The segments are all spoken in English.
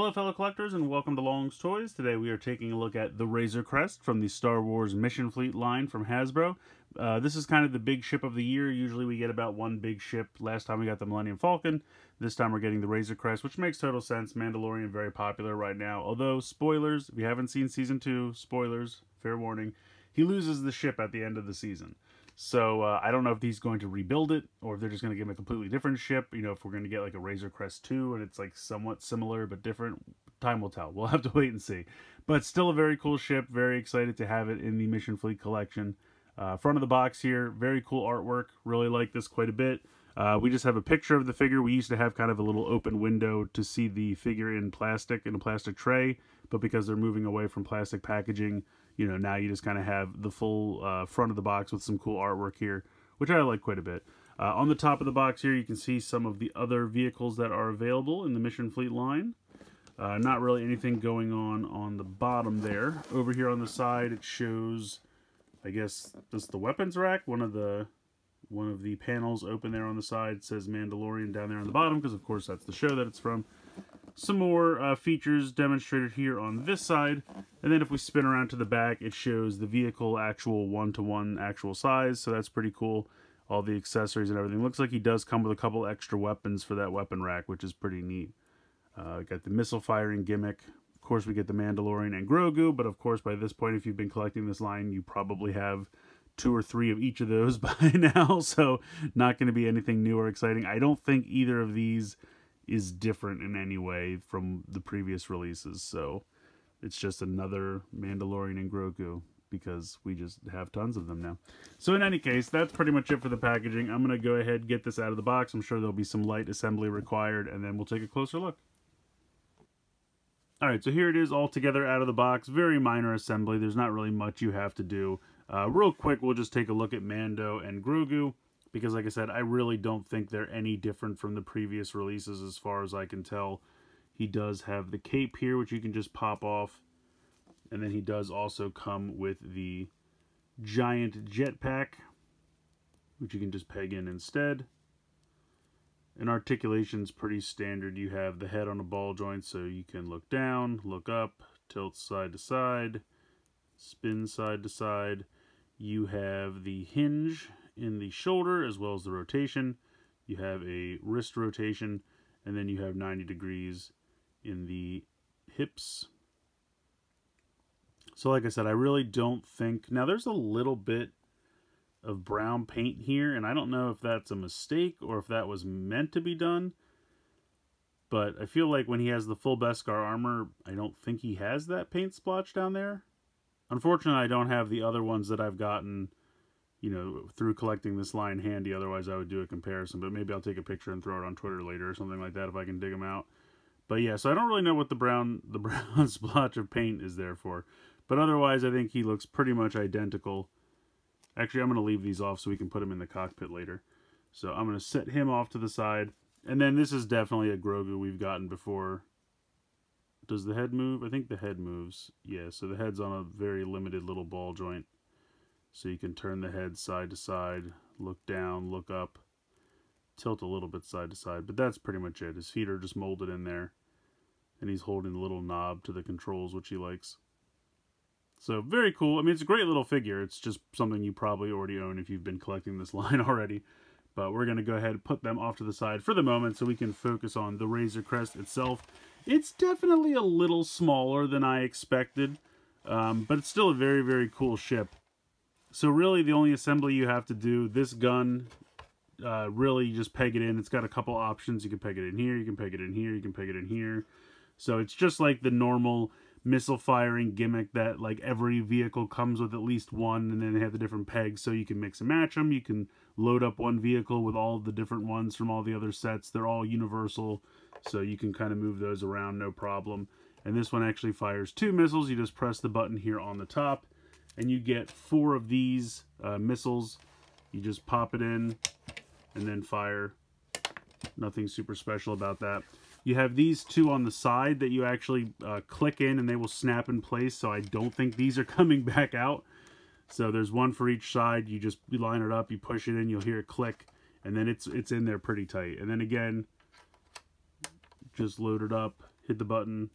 Hello fellow collectors and welcome to Long's Toys. Today we are taking a look at the Razor Crest from the Star Wars Mission Fleet line from Hasbro. This is kind of the big ship of the year. Usually we get about one big ship. Last time we got the Millennium Falcon. This time we're getting the Razor Crest, which makes total sense. Mandalorian very popular right now. Although, spoilers, if you haven't seen Season 2, spoilers, fair warning, he loses the ship at the end of the season. So, I don't know if he's going to rebuild it, or if they're just going to give him a completely different ship. You know, if we're going to get like a Razor Crest 2, and it's like somewhat similar but different, time will tell. We'll have to wait and see. But still a very cool ship. Very excited to have it in the Mission Fleet collection. Front of the box here, very cool artwork. Really like this quite a bit. We just have a picture of the figure. We used to have kind of a little open window to see the figure in a plastic tray. But because they're moving away from plastic packaging, you know, now you just kind of have the full front of the box with some cool artwork here, which I like quite a bit. On the top of the box here, you can see some of the other vehicles that are available in the Mission Fleet line. Not really anything going on the bottom there. Over here on the side, it shows, I guess, this is the weapons rack. One of the panels open there on the side says Mandalorian down there on the bottom, because of course that's the show that it's from. Some more features demonstrated here on this side, and then if we spin around to the back, it shows the vehicle actual one-to-one actual size, so that's pretty cool. All the accessories and everything. Looks like he does come with a couple extra weapons for that weapon rack, which is pretty neat. Got the missile firing gimmick. Of course, we get the Mandalorian and Grogu, but of course, by this point, if you've been collecting this line, you probably have 2 or 3 of each of those by now, so not going to be anything new or exciting. I don't think either of these is different in any way from the previous releases, so it's just another Mandalorian and Grogu because we just have tons of them now. So in any case, that's pretty much it for the packaging. I'm going to go ahead and get this out of the box. I'm sure there'll be some light assembly required, and then we'll take a closer look. Alright, so here it is all together out of the box. Very minor assembly. There's not really much you have to do. Real quick, we'll just take a look at Mando and Grogu, because like I said, I really don't think they're any different from the previous releases as far as I can tell. He does have the cape here, which you can just pop off. And then he does also come with the giant jetpack, which you can just peg in instead. And articulation's pretty standard. You have the head on a ball joint, so you can look down, look up, tilt side to side, spin side to side. You have the hinge in the shoulder as well as the rotation. You have a wrist rotation, and then you have 90 degrees in the hips. So like I said, I really don't think... Now there's a little bit of brown paint here, and I don't know if that's a mistake or if that was meant to be done. But I feel like when he has the full Beskar armor, I don't think he has that paint splotch down there. Unfortunately, I don't have the other ones that I've gotten, you know, through collecting this line handy. Otherwise, I would do a comparison. But maybe I'll take a picture and throw it on Twitter later or something like that if I can dig them out. But yeah, so I don't really know what the brown splotch of paint is there for. But otherwise, I think he looks pretty much identical. Actually, I'm going to leave these off so we can put him in the cockpit later. So I'm going to set him off to the side. And then this is definitely a Grogu we've gotten before. Does the head move? I think the head moves. Yeah, so the head's on a very limited little ball joint. So you can turn the head side to side, look down, look up, tilt a little bit side to side. But that's pretty much it. His feet are just molded in there. And he's holding a little knob to the controls, which he likes. So, very cool. I mean, it's a great little figure. It's just something you probably already own if you've been collecting this line already. But we're going to go ahead and put them off to the side for the moment so we can focus on the Razor Crest itself. It's definitely a little smaller than I expected, but it's still a very, very cool ship. So really the only assembly you have to do, this gun, really you just peg it in. It's got a couple options. You can peg it in here, you can peg it in here, you can peg it in here. So it's just like the normal missile firing gimmick that like every vehicle comes with at least one, and then they have the different pegs so you can mix and match them. You can load up one vehicle with all of the different ones from all the other sets. They're all universal, so you can kind of move those around no problem. And this one actually fires 2 missiles. You just press the button here on the top and you get 4 of these missiles. You just pop it in and then fire. Nothing super special about that. You have these 2 on the side that you actually click in and they will snap in place, so I don't think these are coming back out. So there's one for each side. You line it up, you push it in, you'll hear it click, and then it's in there pretty tight. And then again, just load it up, hit the button,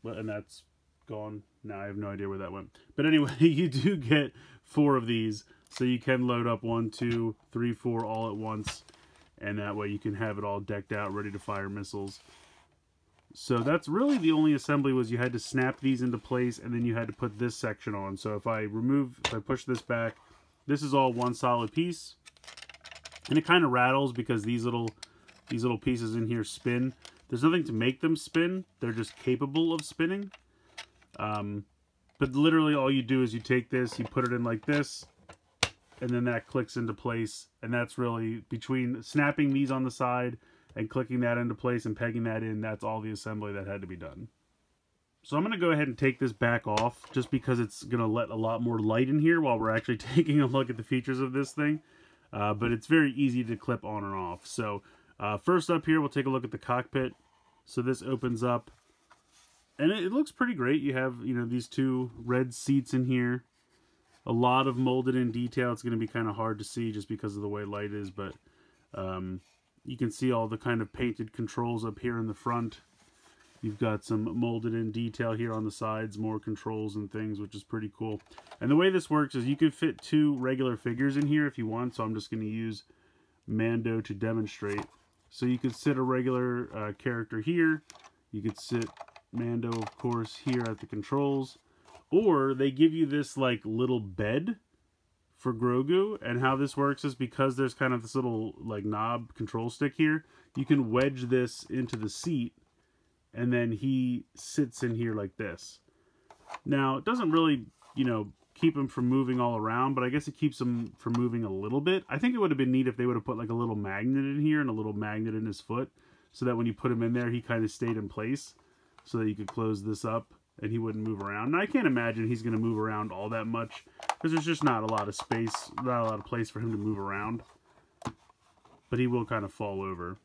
and that's gone. Now I have no idea where that went. But anyway, you do get 4 of these, so you can load up 1, 2, 3, 4 all at once, and that way you can have it all decked out, ready to fire missiles. So that's really the only assembly, was you had to snap these into place, and then you had to put this section on. So if I push this back, this is all one solid piece, and it kind of rattles because these little pieces in here spin. There's nothing to make them spin; they're just capable of spinning. But literally all you do is you take this, you put it in like this, and then that clicks into place. And that's really, between snapping these on the side and clicking that into place and pegging that in, that's all the assembly that had to be done. So I'm going to go ahead and take this back off, just because it's going to let a lot more light in here while we're actually taking a look at the features of this thing. But it's very easy to clip on and off. So first up here, we'll take a look at the cockpit. So this opens up, and it looks pretty great. You have, you know, these 2 red seats in here. A lot of molded in detail. It's going to be kind of hard to see just because of the way light is, but you can see all the kind of painted controls up here in the front. You've got some molded in detail here on the sides, more controls and things, which is pretty cool. And the way this works is you can fit 2 regular figures in here if you want, so I'm just going to use Mando to demonstrate. So you could sit a regular character here. You could sit Mando, of course, here at the controls. Or they give you this like little bed for Grogu, and how this works is because there's kind of this little like knob control stick here, you can wedge this into the seat, and then he sits in here like this. Now, it doesn't really, you know, keep him from moving all around, but I guess it keeps him from moving a little bit. I think it would have been neat if they would have put like a little magnet in here and a little magnet in his foot, so that when you put him in there, he kind of stayed in place, so that you could close this up and he wouldn't move around. Now, I can't imagine he's going to move around all that much, because there's just not a lot of space, not a lot of place for him to move around. But he will kind of fall over.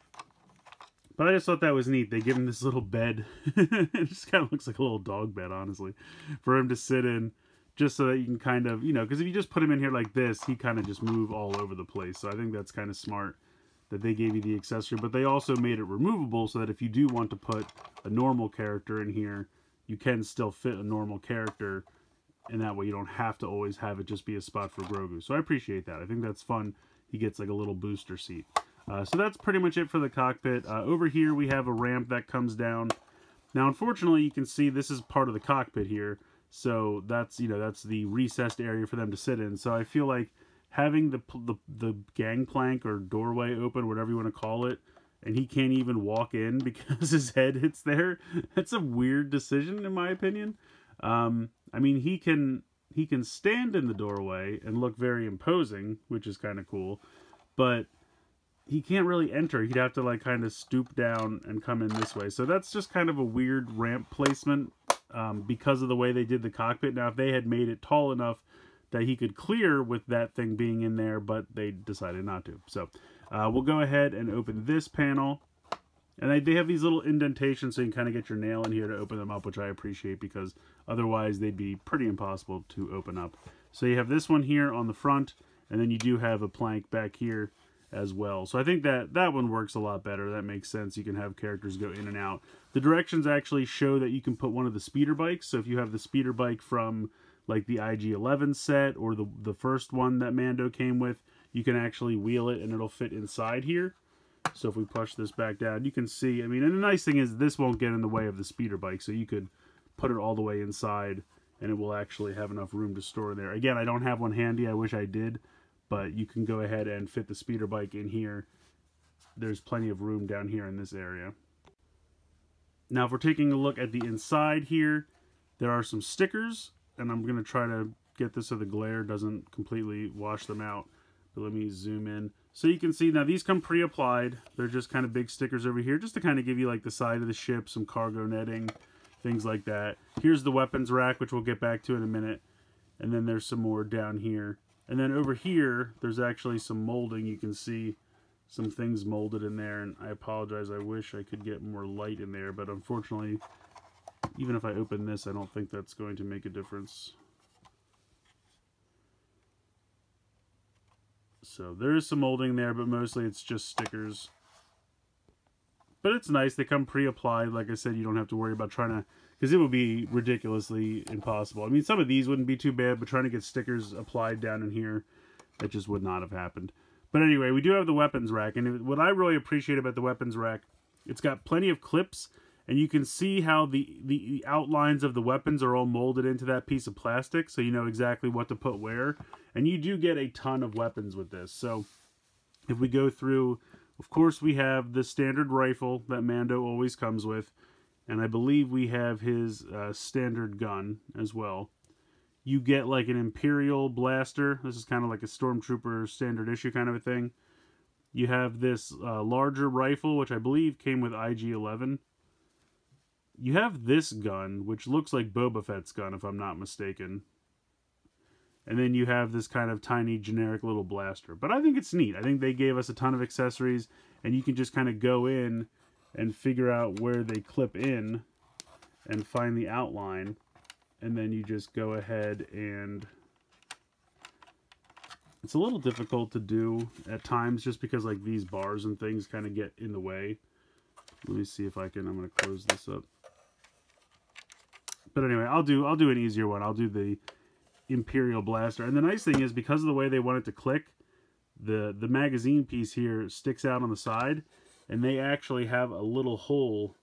But I just thought that was neat. They give him this little bed. It just kind of looks like a little dog bed, honestly, for him to sit in, just so that you can kind of, you know, because if you just put him in here like this, he kind of just move all over the place. So I think that's kind of smart that they gave you the accessory. But they also made it removable, so that if you do want to put a normal character in here, you can still fit a normal character, and that way you don't have to always have it just be a spot for Grogu. So I appreciate that. I think that's fun. He gets like a little booster seat. So that's pretty much it for the cockpit. Over here we have a ramp that comes down. Now, unfortunately, you can see this is part of the cockpit here. So that's, you know, that's the recessed area for them to sit in. So I feel like having the gangplank or doorway open, whatever you want to call it, and he can't even walk in because his head hits there, that's a weird decision in my opinion. I mean, he can stand in the doorway and look very imposing, which is kind of cool, but he can't really enter. He'd have to like kind of stoop down and come in this way. So that's just kind of a weird ramp placement because of the way they did the cockpit. Now, if they had made it tall enough that he could clear with that thing being in there, but they decided not to. So we'll go ahead and open this panel. And they have these little indentations so you can kind of get your nail in here to open them up, which I appreciate, because otherwise they'd be pretty impossible to open up. So you have this one here on the front, and then you do have a plank back here as well. So I think that one works a lot better. That makes sense. You can have characters go in and out. The directions actually show that you can put one of the speeder bikes. So if you have the speeder bike from like the IG-11 set or the first one that Mando came with, you can actually wheel it and it'll fit inside here. So if we push this back down, you can see, I mean, and the nice thing is this won't get in the way of the speeder bike, so you could put it all the way inside and it will actually have enough room to store there. Again, I don't have one handy, I wish I did, but you can go ahead and fit the speeder bike in here. There's plenty of room down here in this area. Now, if we're taking a look at the inside here, there are some stickers, and I'm going to try to get this so the glare doesn't completely wash them out. But let me zoom in. So you can see, now these come pre-applied. They're just kind of big stickers over here, just to kind of give you like the side of the ship, some cargo netting, things like that. Here's the weapons rack, which we'll get back to in a minute. And then there's some more down here. And then over here, there's actually some molding. You can see some things molded in there. And I apologize, I wish I could get more light in there. But unfortunately, even if I open this, I don't think that's going to make a difference. So there is some molding there, but mostly it's just stickers. But it's nice. They come pre-applied. Like I said, you don't have to worry about trying to... Because it would be ridiculously impossible. I mean, some of these wouldn't be too bad, but trying to get stickers applied down in here, that just would not have happened. But anyway, we do have the weapons rack. And what I really appreciate about the weapons rack, it's got plenty of clips. And you can see how the outlines of the weapons are all molded into that piece of plastic. So you know exactly what to put where. And you do get a ton of weapons with this. So if we go through, of course we have the standard rifle that Mando always comes with. And I believe we have his standard gun as well. You get like an Imperial blaster. This is kind of like a Stormtrooper standard issue kind of a thing. You have this larger rifle, which I believe came with IG-11. You have this gun, which looks like Boba Fett's gun, if I'm not mistaken. And then you have this kind of tiny, generic little blaster. But I think it's neat. I think they gave us a ton of accessories, and you can just kind of go in and figure out where they clip in and find the outline. And then you just go ahead and... It's a little difficult to do at times, just because like these bars and things kind of get in the way. Let me see if I can... I'm going to close this up. But anyway, I'll do an easier one. I'll do the Imperial blaster. And the nice thing is, because of the way they want it to click, the magazine piece here sticks out on the side, and they actually have a little hole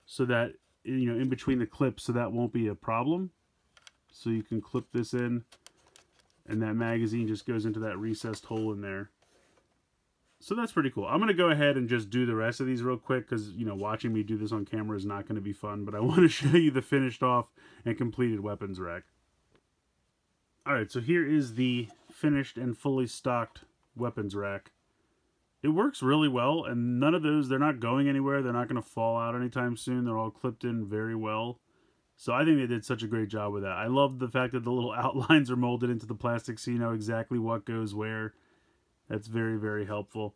so that, you know, in between the clips, so that won't be a problem. So you can clip this in, and that magazine just goes into that recessed hole in there. So that's pretty cool. I'm going to go ahead and just do the rest of these real quick because, you know, watching me do this on camera is not going to be fun. But I want to show you the finished off and completed weapons rack. Alright, so here is the finished and fully stocked weapons rack. It works really well, and none of those, they're not going anywhere. They're not going to fall out anytime soon. They're all clipped in very well. So I think they did such a great job with that. I love the fact that the little outlines are molded into the plastic so you know exactly what goes where. That's very, very helpful.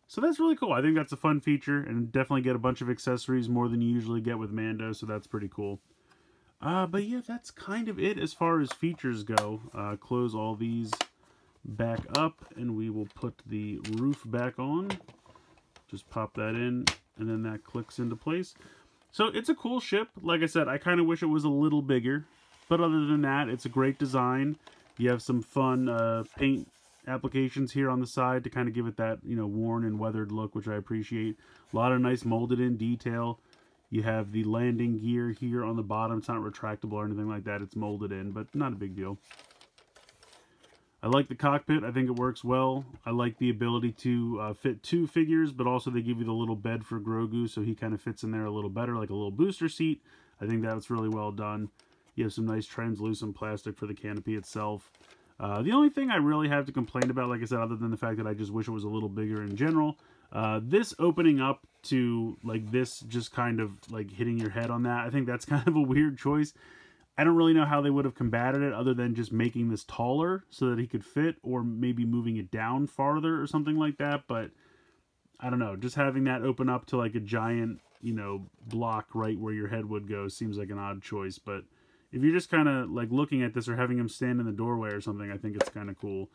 So that's really cool. I think that's a fun feature, and definitely get a bunch of accessories, more than you usually get with Mando, so that's pretty cool. But yeah, that's kind of it as far as features go. Close all these back up, and we will put the roof back on. Just pop that in, and then that clicks into place. So it's a cool ship. Like I said, I kind of wish it was a little bigger, but other than that, it's a great design. You have some fun paint applications here on the side to kind of give it that, you know, worn and weathered look, which I appreciate. A lot of nice molded in detail. You have the landing gear here on the bottom. It's not retractable or anything like that. It's molded in, but not a big deal. I like the cockpit. I think it works well. I like the ability to fit two figures, but also they give you the little bed for Grogu, so he kind of fits in there a little better, like a little booster seat. I think that's really well done. You have some nice translucent plastic for the canopy itself. The only thing I really have to complain about, like I said, other than the fact that I just wish it was a little bigger in general, this opening up to, like, this just kind of, like, hitting your head on that, I think that's kind of a weird choice. I don't really know how they would have combated it other than just making this taller so that he could fit, or maybe moving it down farther or something like that, but I don't know. Just having that open up to, like, a giant, you know, block right where your head would go seems like an odd choice, but if you're just kind of like looking at this or having him stand in the doorway or something, I think it's kind of cool.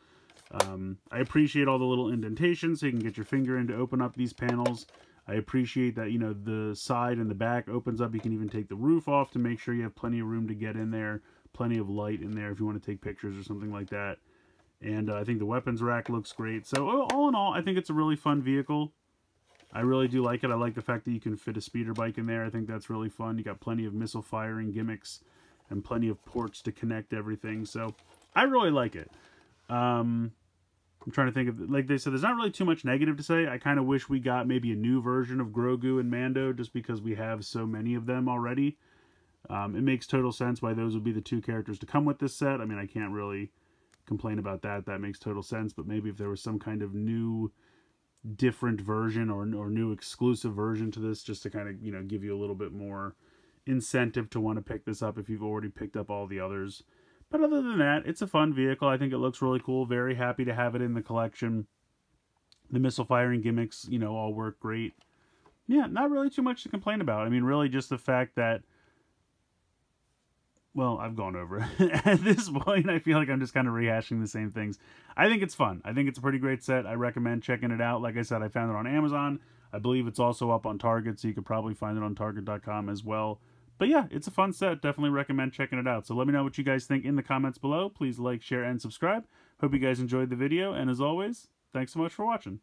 I appreciate all the little indentations so you can get your finger in to open up these panels. I appreciate that, you know, the side and the back opens up. You can even take the roof off to make sure you have plenty of room to get in there, plenty of light in there if you want to take pictures or something like that. And I think the weapons rack looks great. So all in all, I think it's a really fun vehicle. I really do like it. I like the fact that you can fit a speeder bike in there. I think that's really fun. You got plenty of missile firing gimmicks and plenty of ports to connect everything. So I really like it. I'm trying to think of, like they said, there's not really too much negative to say. I kind of wish we got maybe a new version of Grogu and Mando just because we have so many of them already. It makes total sense why those would be the two characters to come with this set. I mean, I can't really complain about that. That makes total sense. But maybe if there was some kind of new, different version or new exclusive version to this just to kind of, you know, give you a little bit more incentive to want to pick this up if you've already picked up all the others. But other than that, it's a fun vehicle. I think it looks really cool. Very happy to have it in the collection. The missile firing gimmicks, you know, all work great. Yeah, not really too much to complain about. I mean, really just the fact that, well, I've gone over it. At this point, I feel like I'm just kind of rehashing the same things. I think it's fun. I think it's a pretty great set. I recommend checking it out. Like I said, I found it on Amazon. I believe it's also up on Target, so you could probably find it on Target.com as well. But yeah, it's a fun set. Definitely recommend checking it out. So let me know what you guys think in the comments below. Please like, share, and subscribe. Hope you guys enjoyed the video. And as always, thanks so much for watching.